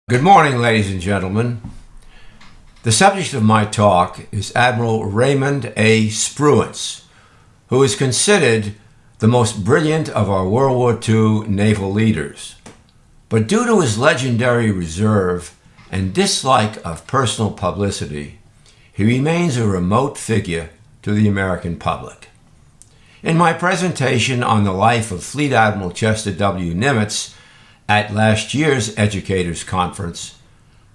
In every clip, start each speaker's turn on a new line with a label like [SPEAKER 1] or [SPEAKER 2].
[SPEAKER 1] Good morning, ladies and gentlemen. The subject of my talk is Admiral Raymond A. Spruance, who is considered the most brilliant of our World War II naval leaders. But due to his legendary reserve and dislike of personal publicity, he remains a remote figure to the American public. In my presentation on the life of Fleet Admiral Chester W. Nimitz at last year's Educators Conference,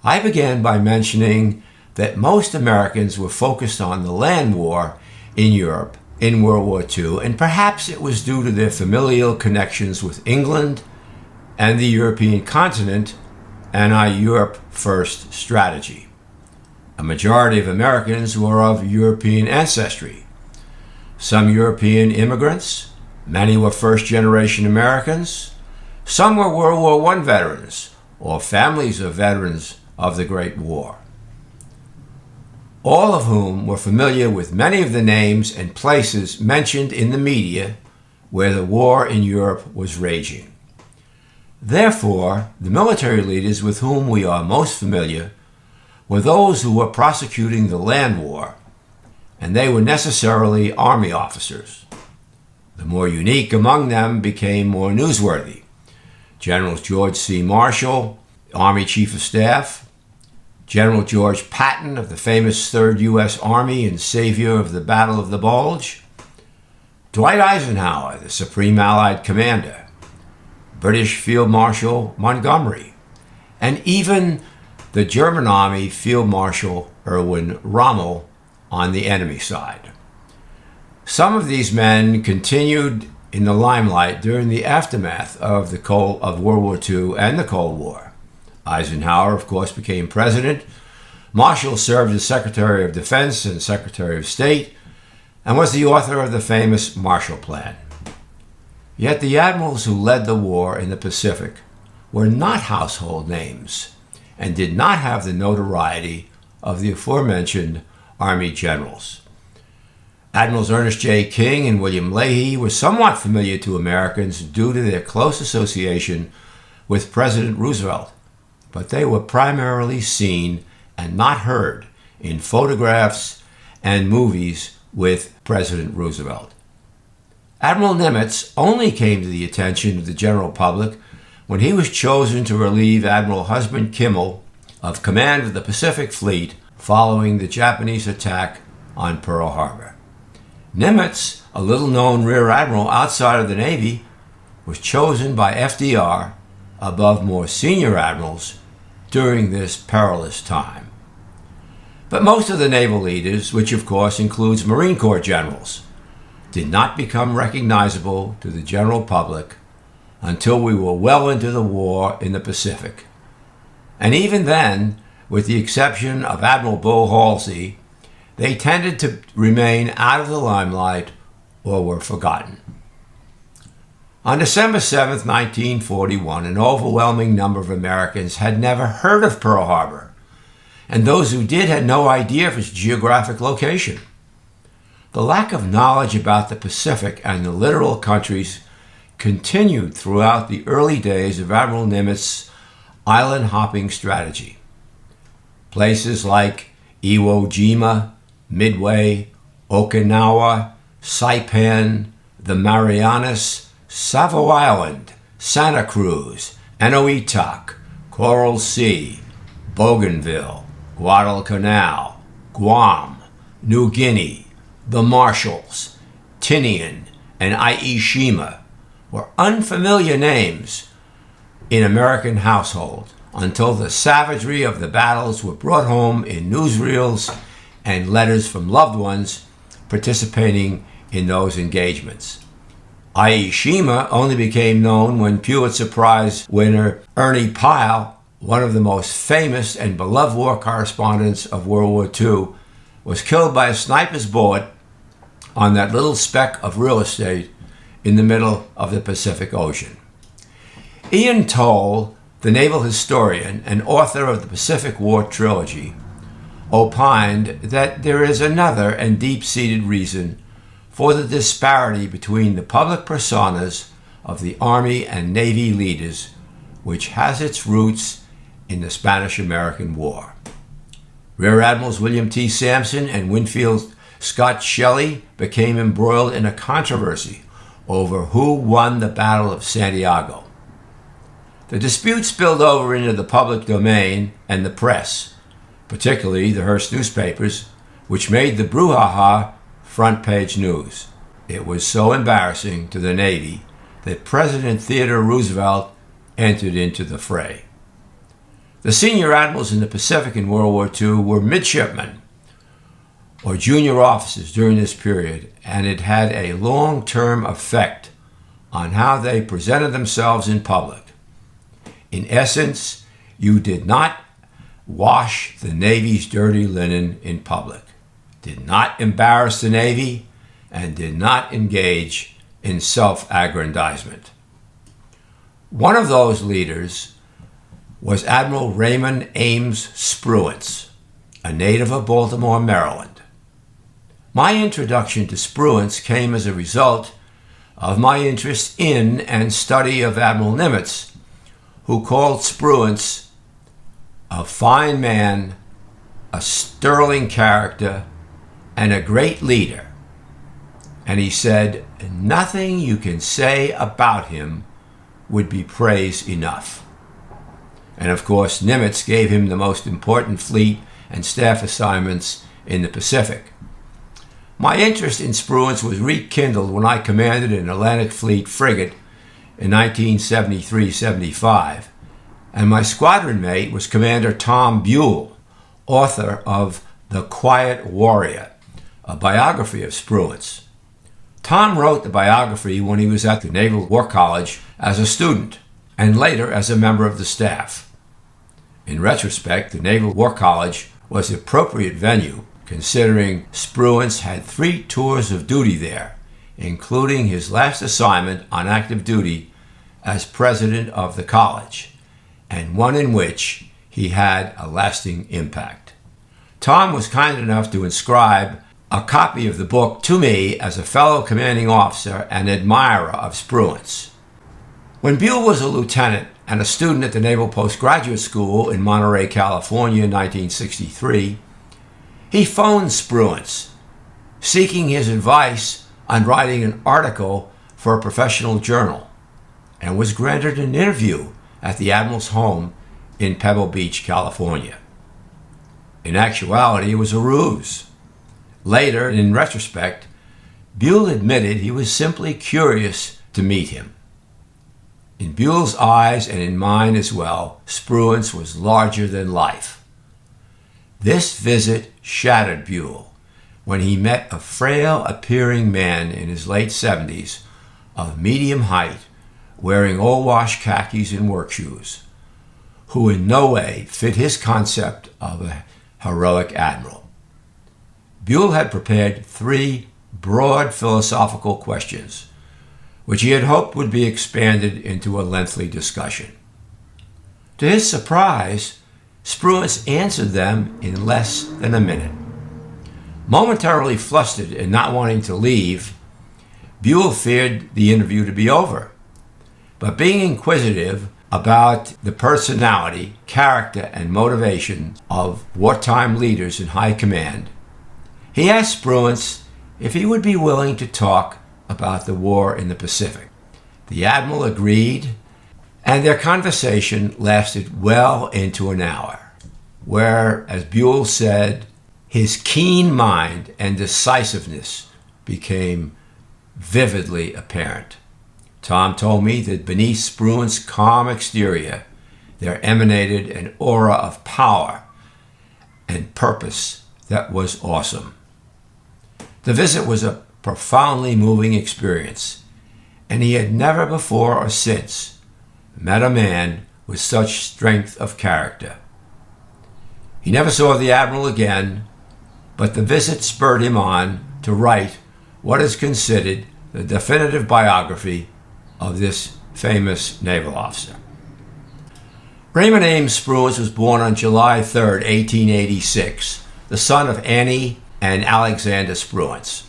[SPEAKER 1] I began by mentioning that most Americans were focused on the land war in Europe in World War II, and perhaps it was due to their familial connections with England and the European continent and our Europe First strategy. A majority of Americans were of European ancestry. Some European immigrants, many were first-generation Americans. Some were World War I veterans or families of veterans of the Great War, all of whom were familiar with many of the names and places mentioned in the media where the war in Europe was raging. Therefore, the military leaders with whom we are most familiar were those who were prosecuting the land war, and they were necessarily Army officers. The more unique among them became more newsworthy. Generals George C. Marshall, Army Chief of Staff, General George Patton of the famous 3rd U.S. Army and savior of the Battle of the Bulge, Dwight Eisenhower, the Supreme Allied Commander, British Field Marshal Montgomery, and even the German Army Field Marshal Erwin Rommel on the enemy side. Some of these men continued in the limelight during the aftermath of World War II and the Cold War. Eisenhower, of course, became president. Marshall served as Secretary of Defense and Secretary of State, and was the author of the famous Marshall Plan. Yet the admirals who led the war in the Pacific were not household names and did not have the notoriety of the aforementioned Army generals. Admirals Ernest J. King and William Leahy were somewhat familiar to Americans due to their close association with President Roosevelt, but they were primarily seen and not heard in photographs and movies with President Roosevelt. Admiral Nimitz only came to the attention of the general public when he was chosen to relieve Admiral Husband Kimmel of command of the Pacific Fleet following the Japanese attack on Pearl Harbor. Nimitz, a little-known rear admiral outside of the Navy, was chosen by FDR above more senior admirals during this perilous time. But most of the naval leaders, which of course includes Marine Corps generals, did not become recognizable to the general public until we were well into the war in the Pacific. And even then, with the exception of Admiral Bull Halsey, they tended to remain out of the limelight or were forgotten. On December 7, 1941, an overwhelming number of Americans had never heard of Pearl Harbor, and those who did had no idea of its geographic location. The lack of knowledge about the Pacific and the littoral countries continued throughout the early days of Admiral Nimitz's island-hopping strategy. Places like Iwo Jima, Midway, Okinawa, Saipan, the Marianas, Savo Island, Santa Cruz, Enoitak, Coral Sea, Bougainville, Guadalcanal, Guam, New Guinea, the Marshalls, Tinian, and Aishima were unfamiliar names in American households until the savagery of the battles were brought home in newsreels and letters from loved ones participating in those engagements. Aishima only became known when Pulitzer Prize winner Ernie Pyle, one of the most famous and beloved war correspondents of World War II, was killed by a sniper's bullet on that little speck of real estate in the middle of the Pacific Ocean. Ian Toll, the naval historian and author of the Pacific War trilogy, opined that there is another and deep-seated reason for the disparity between the public personas of the Army and Navy leaders, which has its roots in the Spanish-American War. Rear Admirals William T. Sampson and Winfield Scott Shelley became embroiled in a controversy over who won the Battle of Santiago. The dispute spilled over into the public domain and the press, particularly the Hearst newspapers, which made the brouhaha front-page news. It was so embarrassing to the Navy that President Theodore Roosevelt entered into the fray. The senior admirals in the Pacific in World War II were midshipmen, or junior officers during this period, and it had a long-term effect on how they presented themselves in public. In essence, you did not wash the Navy's dirty linen in public, did not embarrass the Navy, and did not engage in self-aggrandizement. One of those leaders was Admiral Raymond Emest Spruance, a native of Baltimore, Maryland. My introduction to Spruance came as a result of my interest in and study of Admiral Nimitz, who called Spruance a fine man, a sterling character, and a great leader. And he said, nothing you can say about him would be praise enough. And of course, Nimitz gave him the most important fleet and staff assignments in the Pacific. My interest in Spruance was rekindled when I commanded an Atlantic Fleet frigate in 1973-75, and my squadron mate was Commander Tom Buell, author of The Quiet Warrior, a biography of Spruance. Tom wrote the biography when he was at the Naval War College as a student, and later as a member of the staff. In retrospect, the Naval War College was the appropriate venue, considering Spruance had 3 tours of duty there, including his last assignment on active duty as president of the college, and one in which he had a lasting impact. Tom was kind enough to inscribe a copy of the book to me as a fellow commanding officer and admirer of Spruance. When Buell was a lieutenant and a student at the Naval Postgraduate School in Monterey, California in 1963, he phoned Spruance, seeking his advice on writing an article for a professional journal, and was granted an interview at the Admiral's home in Pebble Beach, California. In actuality, it was a ruse. Later, in retrospect, Buell admitted he was simply curious to meet him. In Buell's eyes, and in mine as well, Spruance was larger than life. This visit shattered Buell when he met a frail-appearing man in his late 70s, of medium height, wearing old-wash khakis and work shoes, who in no way fit his concept of a heroic admiral. Buell had prepared 3 broad philosophical questions, which he had hoped would be expanded into a lengthy discussion. To his surprise, Spruance answered them in less than a minute. Momentarily flustered and not wanting to leave, Buell feared the interview to be over. But being inquisitive about the personality, character, and motivation of wartime leaders in high command, he asked Spruance if he would be willing to talk about the war in the Pacific. The Admiral agreed, and their conversation lasted well into an hour, where, as Buell said, his keen mind and decisiveness became vividly apparent. Tom told me that beneath Spruance's calm exterior, there emanated an aura of power and purpose that was awesome. The visit was a profoundly moving experience, and he had never before or since met a man with such strength of character. He never saw the Admiral again, but the visit spurred him on to write what is considered the definitive biography of this famous naval officer. Raymond Emest Spruance was born on July 3, 1886, the son of Annie and Alexander Spruance.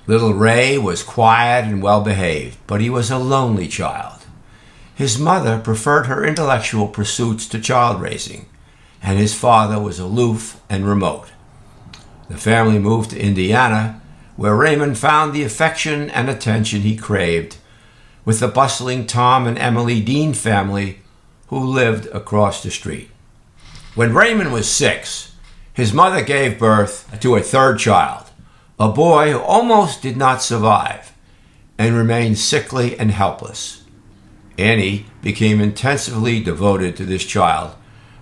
[SPEAKER 1] Little Ray was quiet and well-behaved, but he was a lonely child. His mother preferred her intellectual pursuits to child raising, and his father was aloof and remote. The family moved to Indiana, where Raymond found the affection and attention he craved with the bustling Tom and Emily Dean family who lived across the street. When Raymond was 6, his mother gave birth to a third child, a boy who almost did not survive and remained sickly and helpless. Annie became intensively devoted to this child,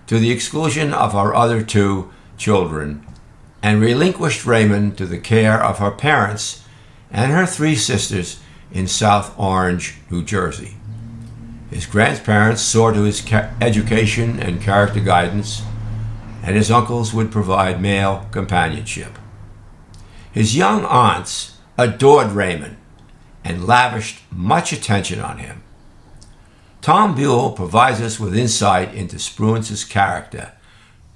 [SPEAKER 1] to the exclusion of her other 2 children, and relinquished Raymond to the care of her parents and her 3 sisters in South Orange, New Jersey. His grandparents saw to his education and character guidance, and his uncles would provide male companionship. His young aunts adored Raymond and lavished much attention on him. Tom Buell provides us with insight into Spruance's character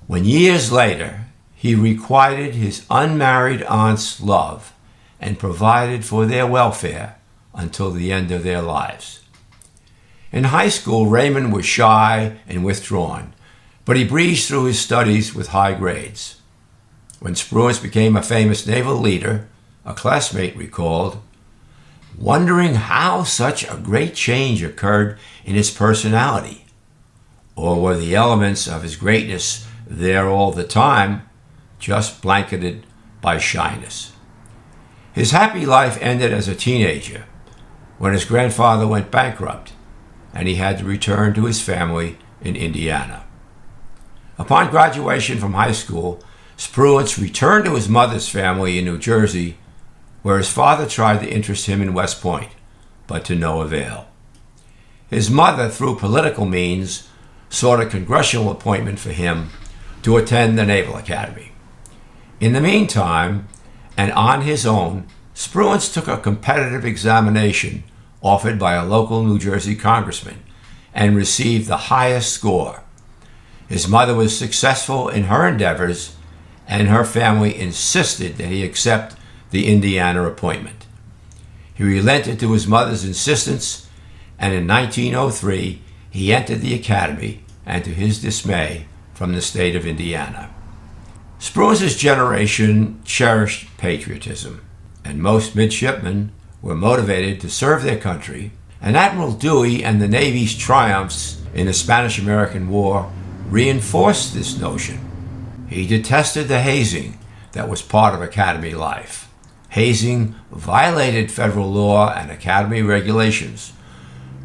[SPEAKER 1] when years later he requited his unmarried aunt's love and provided for their welfare until the end of their lives. In high school, Raymond was shy and withdrawn, but he breezed through his studies with high grades. When Spruance became a famous naval leader, a classmate recalled, wondering how such a great change occurred in his personality, or were the elements of his greatness there all the time, just blanketed by shyness. His happy life ended as a teenager when his grandfather went bankrupt and he had to return to his family in Indiana. Upon graduation from high school, Spruance returned to his mother's family in New Jersey, where his father tried to interest him in West Point, but to no avail. His mother, through political means, sought a congressional appointment for him to attend the Naval Academy. In the meantime, and on his own, Spruance took a competitive examination offered by a local New Jersey congressman and received the highest score. His mother was successful in her endeavors, and her family insisted that he accept the Indiana appointment. He relented to his mother's insistence, and in 1903 he entered the academy, and to his dismay, from the state of Indiana. Spruance's generation cherished patriotism, and most midshipmen were motivated to serve their country, and Admiral Dewey and the Navy's triumphs in the Spanish-American War reinforced this notion. He detested the hazing that was part of Academy life. Hazing violated federal law and Academy regulations,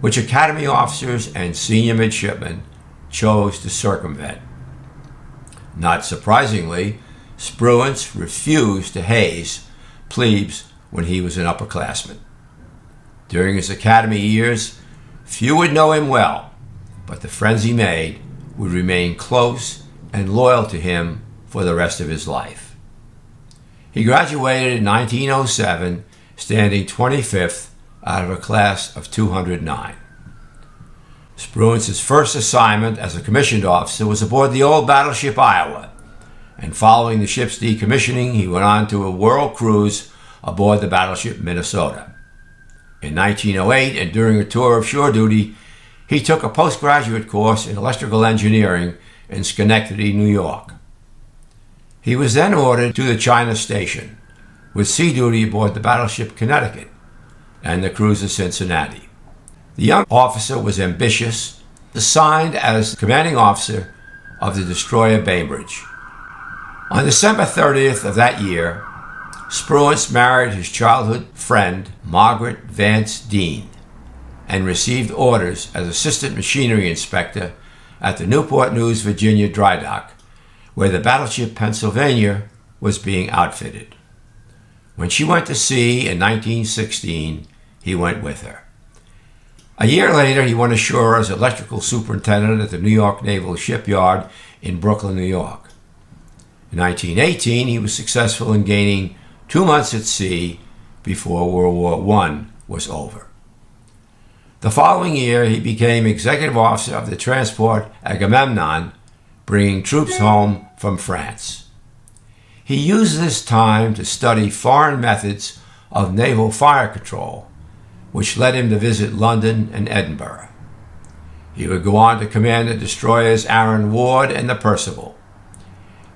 [SPEAKER 1] which Academy officers and senior midshipmen chose to circumvent. Not surprisingly, Spruance refused to haze plebes when he was an upperclassman. During his academy years, few would know him well, but the friends he made would remain close and loyal to him for the rest of his life. He graduated in 1907, standing 25th out of a class of 209. Spruance's first assignment as a commissioned officer was aboard the old battleship Iowa, and following the ship's decommissioning, he went on to a world cruise aboard the battleship Minnesota. In 1908, and during a tour of shore duty, he took a postgraduate course in electrical engineering in Schenectady, New York. He was then ordered to the China Station, with sea duty aboard the battleship Connecticut and the cruiser Cincinnati. The young officer was ambitious, assigned as commanding officer of the destroyer Bainbridge. On December 30th of that year, Spruance married his childhood friend, Margaret Vance Dean, and received orders as assistant machinery inspector at the Newport News, Virginia dry dock, where the battleship Pennsylvania was being outfitted. When she went to sea in 1916, he went with her. A year later, he went ashore as electrical superintendent at the New York Naval Shipyard in Brooklyn, New York. In 1918, he was successful in gaining 2 months at sea before World War I was over. The following year, he became executive officer of the transport Agamemnon, bringing troops home from France. He used this time to study foreign methods of naval fire control, which led him to visit London and Edinburgh. He would go on to command the destroyers Aaron Ward and the Percival.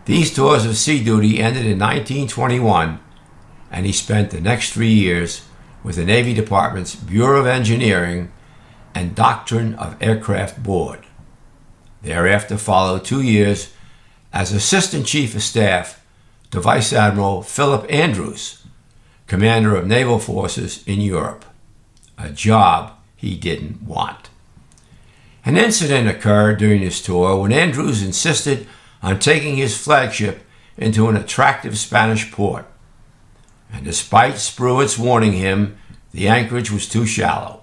[SPEAKER 1] These tours of sea duty ended in 1921, and he spent the next 3 years with the Navy Department's Bureau of Engineering and Doctrine of Aircraft Board. Thereafter followed 2 years as Assistant Chief of Staff to Vice Admiral Philip Andrews, Commander of Naval Forces in Europe, a job he didn't want. An incident occurred during this tour when Andrews insisted on taking his flagship into an attractive Spanish port, and despite Spruance warning him, the anchorage was too shallow.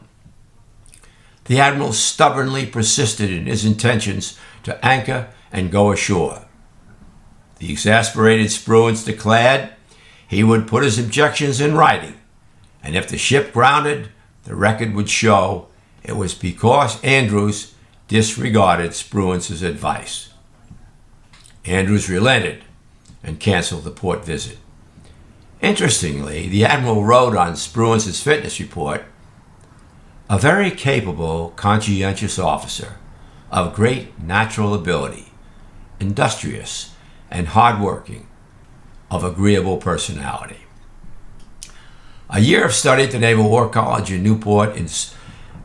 [SPEAKER 1] The admiral stubbornly persisted in his intentions to anchor and go ashore. The exasperated Spruance declared he would put his objections in writing, and if the ship grounded, the record would show it was because Andrews disregarded Spruance's advice. Andrews relented and canceled the port visit. Interestingly, the admiral wrote on Spruance's fitness report, "A very capable, conscientious officer of great natural ability, industrious and hardworking, of agreeable personality." A year of study at the Naval War College in Newport,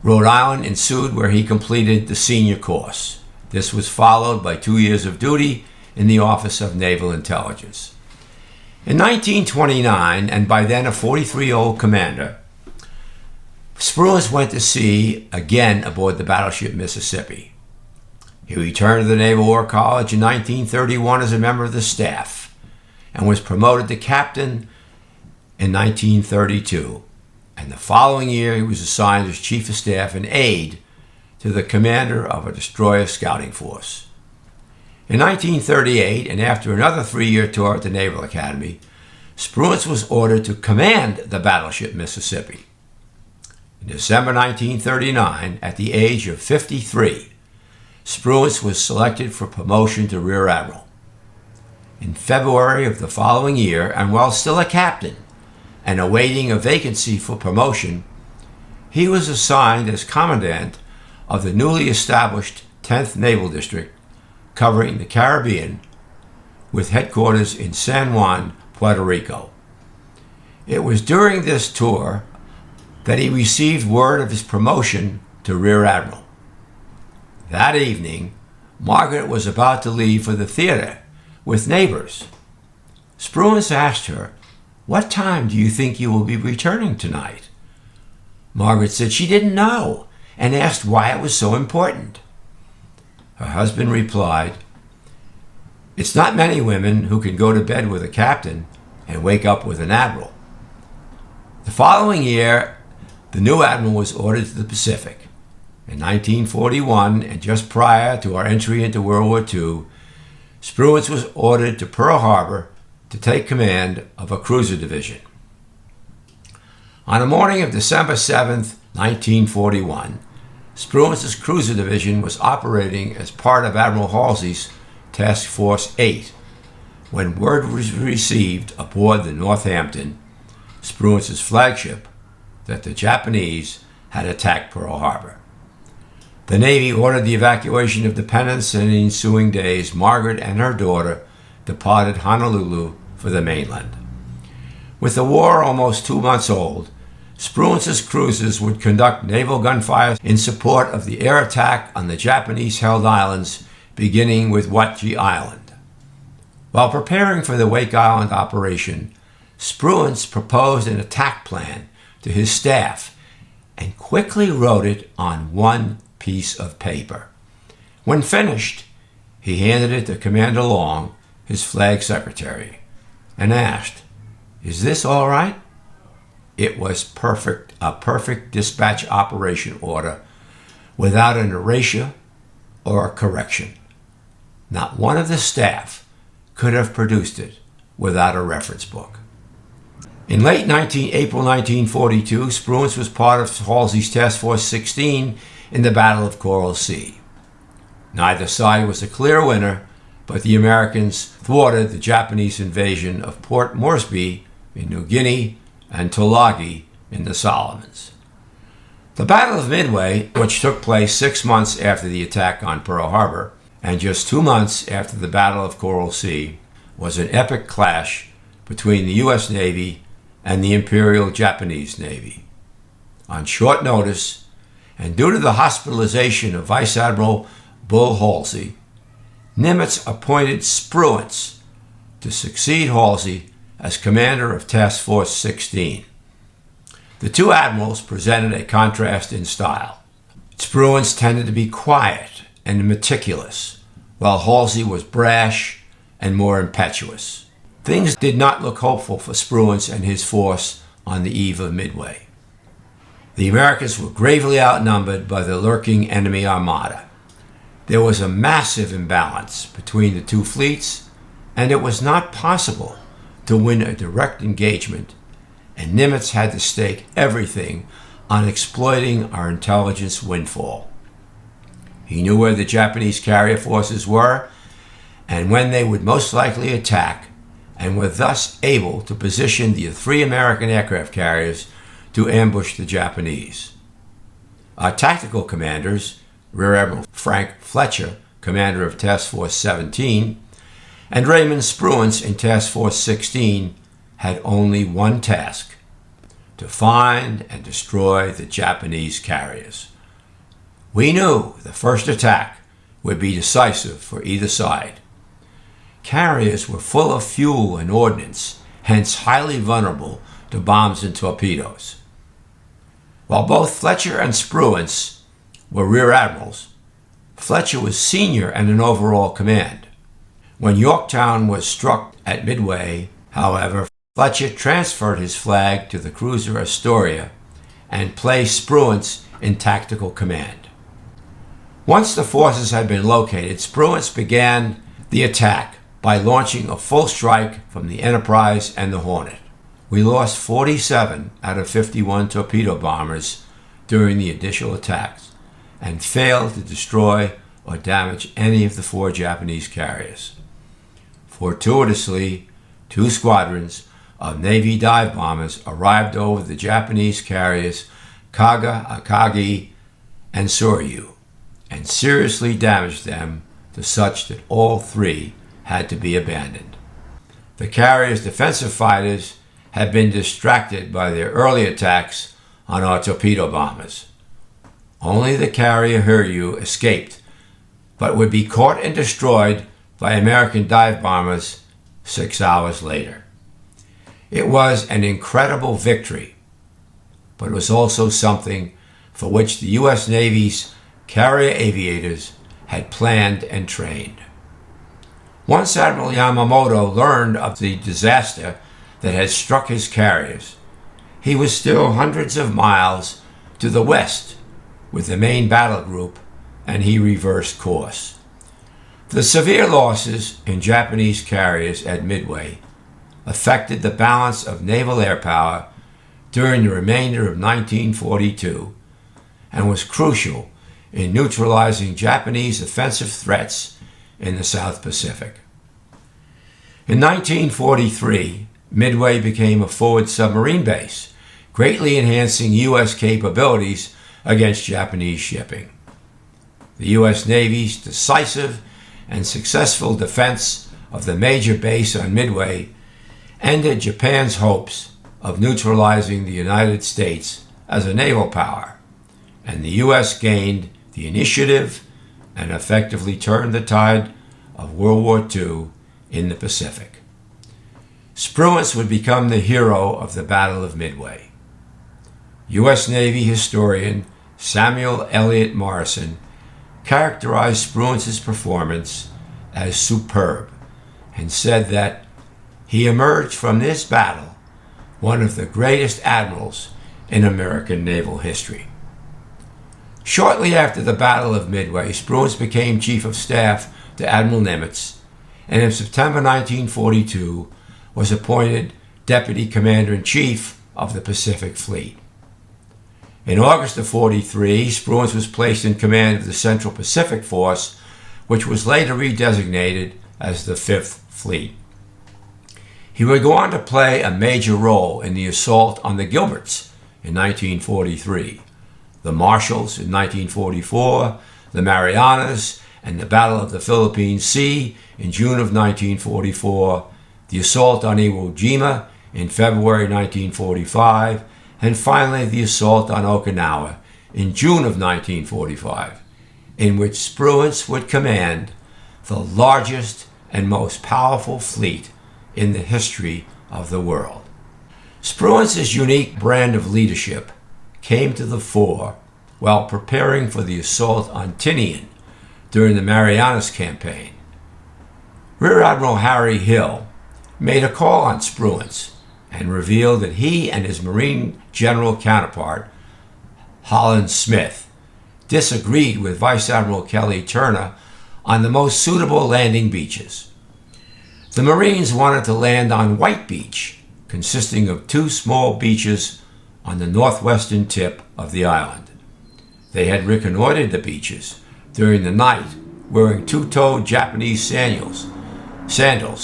[SPEAKER 1] Rhode Island ensued, where he completed the senior course. This was followed by 2 years of duty in the Office of Naval Intelligence. In 1929, and by then a 43-year-old commander, Spruance went to sea again aboard the battleship Mississippi. He returned to the Naval War College in 1931 as a member of the staff and was promoted to captain in 1932. And the following year, he was assigned as Chief of Staff and aide to the commander of a destroyer scouting force. In 1938, and after another 3-year tour at the Naval Academy, Spruance was ordered to command the battleship Mississippi. In December 1939, at the age of 53, Spruance was selected for promotion to Rear Admiral. In February of the following year, and while still a captain and awaiting a vacancy for promotion, he was assigned as commandant of the newly established 10th Naval District, covering the Caribbean, with headquarters in San Juan, Puerto Rico. It was during this tour that he received word of his promotion to Rear Admiral. That evening, Margaret was about to leave for the theater with neighbors. Spruance asked her, "What time do you think you will be returning tonight?" Margaret said she didn't know and asked why it was so important. Her husband replied, "It's not many women who can go to bed with a captain and wake up with an admiral." The following year, the new admiral was ordered to the Pacific. In 1941, and just prior to our entry into World War II, Spruance was ordered to Pearl Harbor to take command of a cruiser division. On the morning of December 7th, 1941, Spruance's cruiser division was operating as part of Admiral Halsey's Task Force 8 when word was received aboard the Northampton, Spruance's flagship, that the Japanese had attacked Pearl Harbor. The Navy ordered the evacuation of dependents, and in the ensuing days, Margaret and her daughter departed Honolulu for the mainland. With the war almost 2 months old, Spruance's cruisers would conduct naval gunfire in support of the air attack on the Japanese-held islands, beginning with Watji Island. While preparing for the Wake Island operation, Spruance proposed an attack plan to his staff and quickly wrote it on one piece of paper. When finished, he handed it to Commander Long, his flag secretary, and asked, "Is this all right?" It was perfect, a perfect dispatch operation order without an erasure or a correction. Not one of the staff could have produced it without a reference book. In April 1942, Spruance was part of Halsey's Task Force 16 in the Battle of Coral Sea. Neither side was a clear winner, but the Americans thwarted the Japanese invasion of Port Moresby in New Guinea and Tulagi in the Solomons. The Battle of Midway, which took place 6 months after the attack on Pearl Harbor and just 2 months after the Battle of Coral Sea, was an epic clash between the U.S. Navy and the Imperial Japanese Navy. On short notice, and due to the hospitalization of Vice Admiral Bull Halsey, Nimitz appointed Spruance to succeed Halsey as commander of Task Force 16. The two admirals presented a contrast in style. Spruance tended to be quiet and meticulous, while Halsey was brash and more impetuous. Things did not look hopeful for Spruance and his force on the eve of Midway. The Americans were gravely outnumbered by the lurking enemy armada. There was a massive imbalance between the two fleets, and it was not possible to win a direct engagement, and Nimitz had to stake everything on exploiting our intelligence windfall. He knew where the Japanese carrier forces were and when they would most likely attack, and were thus able to position the 3 American aircraft carriers to ambush the Japanese. Our tactical commanders, Rear Admiral Frank Fletcher, commander of Task Force 17, and Raymond Spruance in Task Force 16, had only one task: to find and destroy the Japanese carriers. We knew the first attack would be decisive for either side. Carriers were full of fuel and ordnance, hence highly vulnerable to bombs and torpedoes. While both Fletcher and Spruance were rear admirals, Fletcher was senior and in overall command. When Yorktown was struck at Midway, however, Fletcher transferred his flag to the cruiser Astoria and placed Spruance in tactical command. Once the forces had been located, Spruance began the attack by launching a full strike from the Enterprise and the Hornet. We lost 47 out of 51 torpedo bombers during the initial attacks and failed to destroy or damage any of the 4 Japanese carriers. Fortuitously, 2 squadrons of Navy dive bombers arrived over the Japanese carriers Kaga, Akagi, and Soryu, and seriously damaged them to such that all 3 had to be abandoned. The carrier's defensive fighters had been distracted by their early attacks on our torpedo bombers. Only the carrier Hiryu escaped, but would be caught and destroyed by American dive bombers 6 hours later. It was an incredible victory, but it was also something for which the U.S. Navy's carrier aviators had planned and trained. Once Admiral Yamamoto learned of the disaster that had struck his carriers, he was still hundreds of miles to the west with the main battle group, and he reversed course. The severe losses in Japanese carriers at Midway affected the balance of naval air power during the remainder of 1942 and was crucial in neutralizing Japanese offensive threats in the South Pacific. In 1943, Midway became a forward submarine base, greatly enhancing U.S. capabilities against Japanese shipping. The U.S. Navy's decisive and successful defense of the major base on Midway ended Japan's hopes of neutralizing the United States as a naval power, and the U.S. gained the initiative and effectively turned the tide of World War II in the Pacific. Spruance would become the hero of the Battle of Midway. U.S. Navy historian Samuel Eliot Morison characterized Spruance's performance as superb and said that he emerged from this battle one of the greatest admirals in American naval history. Shortly after the Battle of Midway, Spruance became Chief of Staff to Admiral Nimitz, and in September 1942 was appointed Deputy Commander-in-Chief of the Pacific Fleet. In August of 1943, Spruance was placed in command of the Central Pacific Force, which was later redesignated as the Fifth Fleet. He would go on to play a major role in the assault on the Gilberts in 1943, the Marshalls in 1944, the Marianas, and the Battle of the Philippine Sea in June of 1944, the assault on Iwo Jima in February 1945, and finally the assault on Okinawa in June of 1945, in which Spruance would command the largest and most powerful fleet in the history of the world. Spruance's unique brand of leadership came to the fore while preparing for the assault on Tinian during the Marianas Campaign. Rear Admiral Harry Hill made a call on Spruance and revealed that he and his Marine General counterpart, Holland Smith, disagreed with Vice Admiral Kelly Turner on the most suitable landing beaches. The Marines wanted to land on White Beach, consisting of two small beaches on the northwestern tip of the island. They had reconnoitered the beaches during the night wearing two-toed Japanese sandals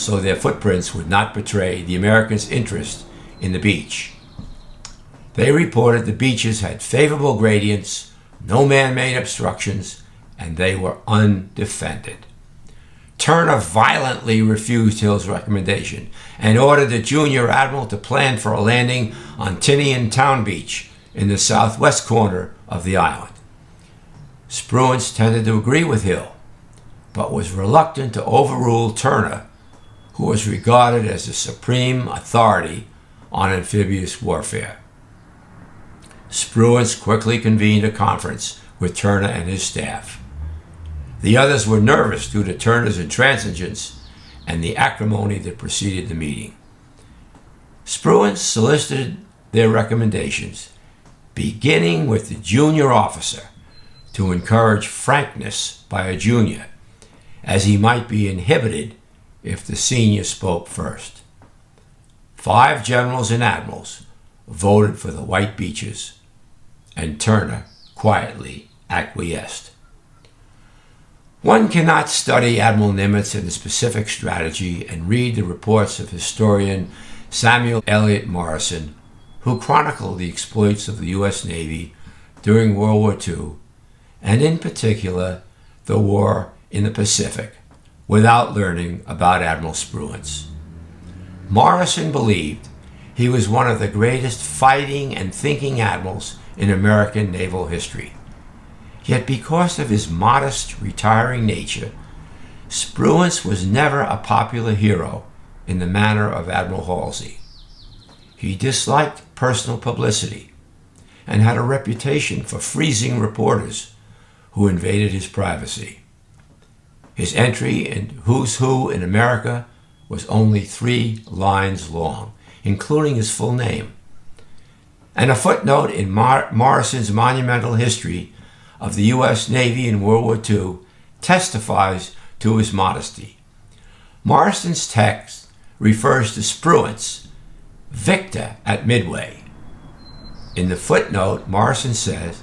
[SPEAKER 1] so their footprints would not betray the Americans' interest in the beach. They reported the beaches had favorable gradients, no man-made obstructions, and they were undefended. Turner violently refused Hill's recommendation and ordered the junior admiral to plan for a landing on Tinian Town Beach in the southwest corner of the island. Spruance tended to agree with Hill, but was reluctant to overrule Turner, who was regarded as the supreme authority on amphibious warfare. Spruance quickly convened a conference with Turner and his staff. The others were nervous due to Turner's intransigence and the acrimony that preceded the meeting. Spruance solicited their recommendations, beginning with the junior officer, to encourage frankness by a junior, as he might be inhibited if the senior spoke first. 5 generals and admirals voted for the White Beaches, and Turner quietly acquiesced. One cannot study Admiral Nimitz and his Pacific strategy and read the reports of historian Samuel Eliot Morison, who chronicled the exploits of the U.S. Navy during World War II, and in particular the war in the Pacific, without learning about Admiral Spruance. Morison believed he was one of the greatest fighting and thinking admirals in American naval history. Yet because of his modest, retiring nature, Spruance was never a popular hero in the manner of Admiral Halsey. He disliked personal publicity and had a reputation for freezing reporters who invaded his privacy. His entry in Who's Who in America was only 3 lines long, including his full name. And a footnote in Morison's monumental history of the U.S. Navy in World War II testifies to his modesty. Morison's text refers to Spruance, victor at Midway. In the footnote, Morison says,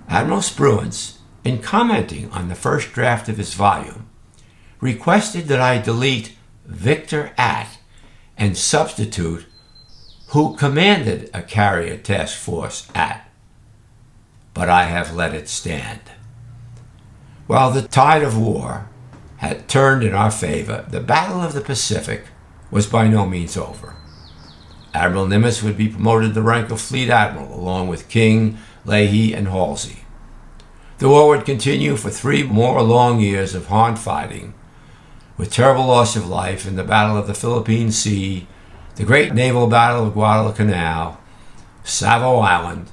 [SPEAKER 1] Admiral Spruance, in commenting on the first draft of his volume, requested that I delete victor at and substitute who commanded a carrier task force at, but I have let it stand. While the tide of war had turned in our favor, the Battle of the Pacific was by no means over. Admiral Nimitz would be promoted to the rank of Fleet Admiral, along with King, Leahy, and Halsey. The war would continue for 3 more long years of hard fighting, with terrible loss of life in the Battle of the Philippine Sea, the Great Naval Battle of Guadalcanal, Savo Island,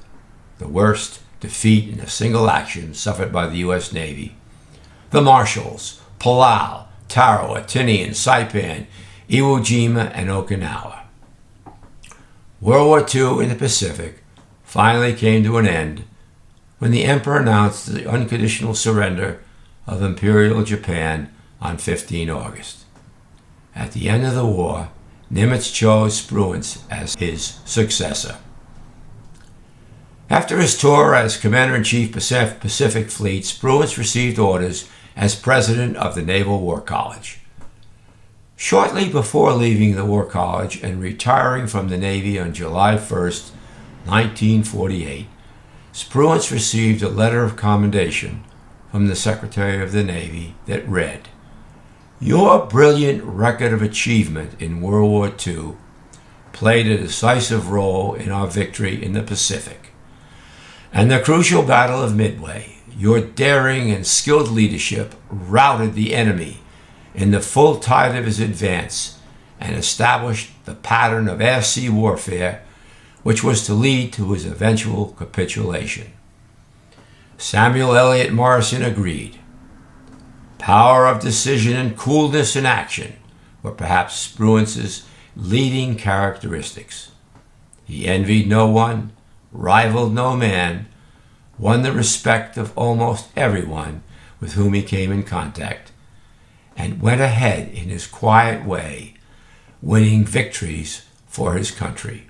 [SPEAKER 1] the worst defeat in a single action suffered by the U.S. Navy, the Marshalls, Palau, Tarawa, Tinian, Saipan, Iwo Jima, and Okinawa. World War II in the Pacific finally came to an end when the Emperor announced the unconditional surrender of Imperial Japan on 15 August. At the end of the war, Nimitz chose Spruance as his successor. After his tour as Commander-in-Chief Pacific Fleet, Spruance received orders as President of the Naval War College. Shortly before leaving the War College and retiring from the Navy on July 1st, 1948, Spruance received a letter of commendation from the Secretary of the Navy that read, "Your brilliant record of achievement in World War II played a decisive role in our victory in the Pacific. And the crucial Battle of Midway, your daring and skilled leadership routed the enemy in the full tide of his advance and established the pattern of air-sea warfare which was to lead to his eventual capitulation." Samuel Eliot Morison agreed. Power of decision and coolness in action were perhaps Spruance's leading characteristics. He envied no one, rivaled no man, won the respect of almost everyone with whom he came in contact, and went ahead in his quiet way, winning victories for his country.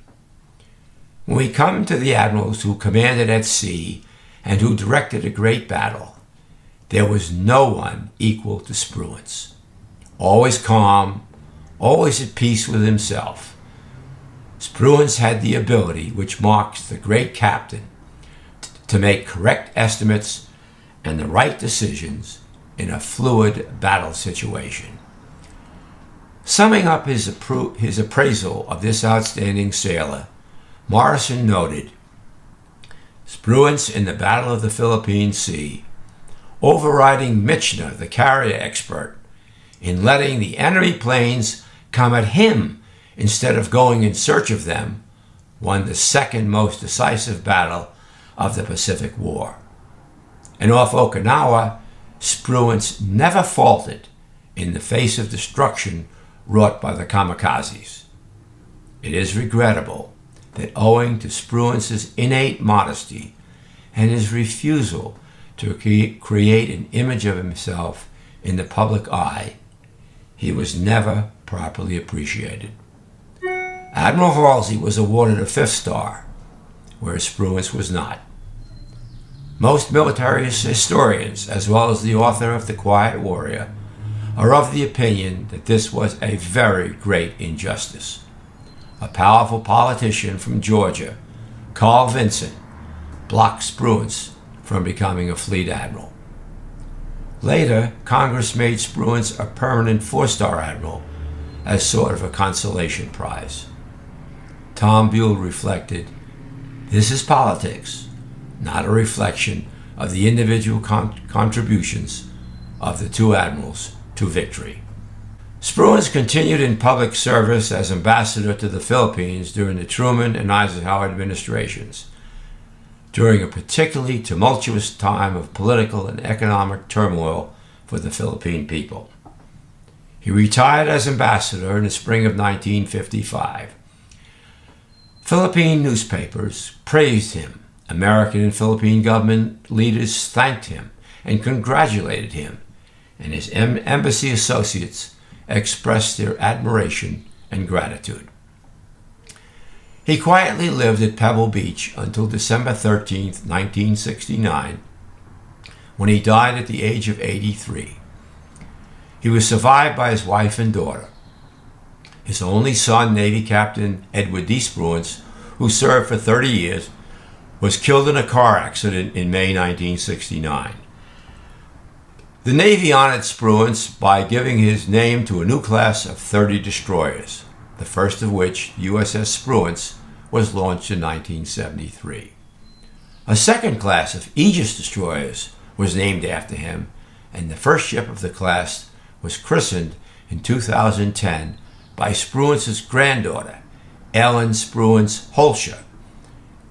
[SPEAKER 1] When we come to the admirals who commanded at sea and who directed a great battle, there was no one equal to Spruance. Always calm, always at peace with himself, Spruance had the ability which marks the great captain to make correct estimates and the right decisions in a fluid battle situation. Summing up his appraisal of this outstanding sailor, Morison noted, "Spruance in the Battle of the Philippine Sea, overriding Michener, the carrier expert, in letting the enemy planes come at him instead of going in search of them, won the second most decisive battle of the Pacific War. And off Okinawa, Spruance never faltered in the face of destruction wrought by the kamikazes. It is regrettable that owing to Spruance's innate modesty and his refusal to create an image of himself in the public eye, he was never properly appreciated." Admiral Halsey was awarded a 5th star, whereas Spruance was not. Most military historians, as well as the author of The Quiet Warrior, are of the opinion that this was a very great injustice. A powerful politician from Georgia, Carl Vinson, blocked Spruance from becoming a fleet admiral. Later, Congress made Spruance a permanent 4-star admiral as sort of a consolation prize. Tom Buell reflected, "This is politics, not a reflection of the individual contributions of the two admirals to victory." Spruance continued in public service as ambassador to the Philippines during the Truman and Eisenhower administrations, during a particularly tumultuous time of political and economic turmoil for the Philippine people. He retired as ambassador in the spring of 1955. Philippine newspapers praised him. American and Philippine government leaders thanked him and congratulated him, and his embassy associates expressed their admiration and gratitude. He quietly lived at Pebble Beach until December 13, 1969, when he died at the age of 83. He was survived by his wife and daughter. His only son, Navy Captain Edward D. Spruance, who served for 30 years, was killed in a car accident in May 1969. The Navy honored Spruance by giving his name to a new class of 30 destroyers, the first of which, USS Spruance, was launched in 1973. A second class of Aegis destroyers was named after him, and the first ship of the class was christened in 2010 by Spruance's granddaughter, Ellen Spruance Holscher,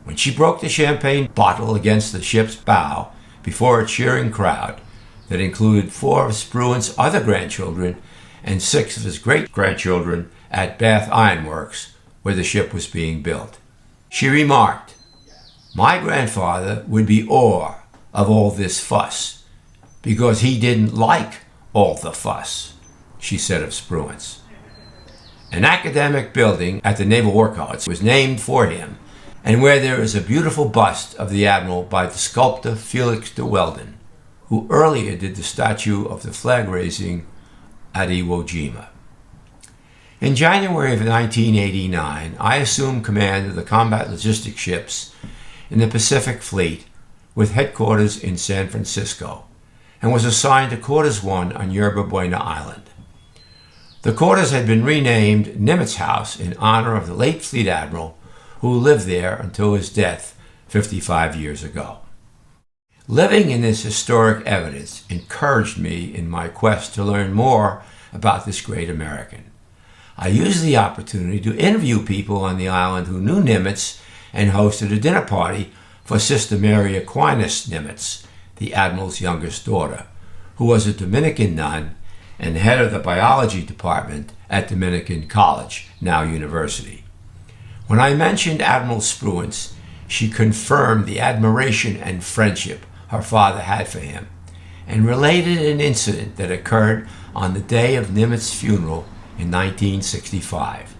[SPEAKER 1] when she broke the champagne bottle against the ship's bow before a cheering crowd that included 4 of Spruance's other grandchildren and 6 of his great-grandchildren at Bath Iron Works, where the ship was being built. She remarked, "My grandfather would be awed of all this fuss, because he didn't like all the fuss," she said of Spruance. An academic building at the Naval War College was named for him, and where there is a beautiful bust of the Admiral by the sculptor Felix de Weldon, who earlier did the statue of the flag raising at Iwo Jima. In January of 1989, I assumed command of the combat logistics ships in the Pacific Fleet with headquarters in San Francisco, and was assigned to Quarters 1 on Yerba Buena Island. The quarters had been renamed Nimitz House in honor of the late Fleet Admiral who lived there until his death 55 years ago. Living in this historic evidence encouraged me in my quest to learn more about this great American. I used the opportunity to interview people on the island who knew Nimitz and hosted a dinner party for Sister Mary Aquinas Nimitz, the Admiral's youngest daughter, who was a Dominican nun and head of the biology department at Dominican College, now University. When I mentioned Admiral Spruance, she confirmed the admiration and friendship her father had for him, and related an incident that occurred on the day of Nimitz's funeral in 1965.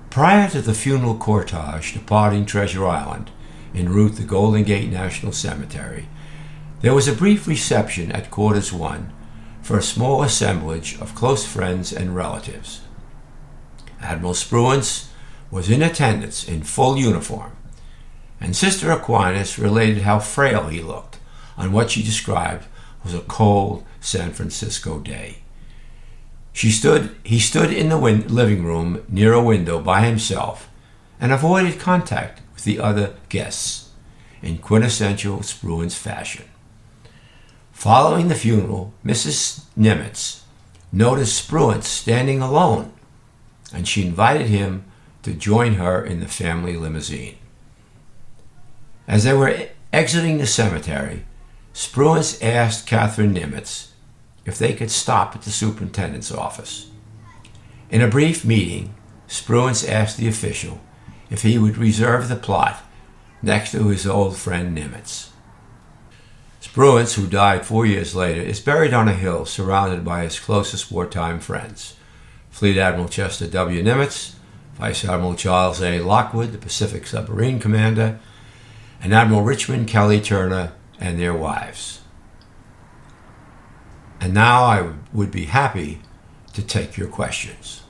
[SPEAKER 1] Prior to the funeral cortege departing Treasure Island en route to Golden Gate National Cemetery, there was a brief reception at Quarters 1 for a small assemblage of close friends and relatives. Admiral Spruance was in attendance in full uniform, and Sister Aquinas related how frail he looked on what she described was a cold San Francisco day. He stood in the living room near a window by himself and avoided contact with the other guests in quintessential Spruance fashion. Following the funeral, Mrs. Nimitz noticed Spruance standing alone, and she invited him to join her in the family limousine. As they were exiting the cemetery, Spruance asked Catherine Nimitz if they could stop at the superintendent's office. In a brief meeting, Spruance asked the official if he would reserve the plot next to his old friend Nimitz. Spruance, who died 4 years later, is buried on a hill surrounded by his closest wartime friends: Fleet Admiral Chester W. Nimitz, Vice Admiral Charles A. Lockwood, the Pacific Submarine Commander, and Admiral Richmond Kelly Turner and their wives. And now I would be happy to take your questions.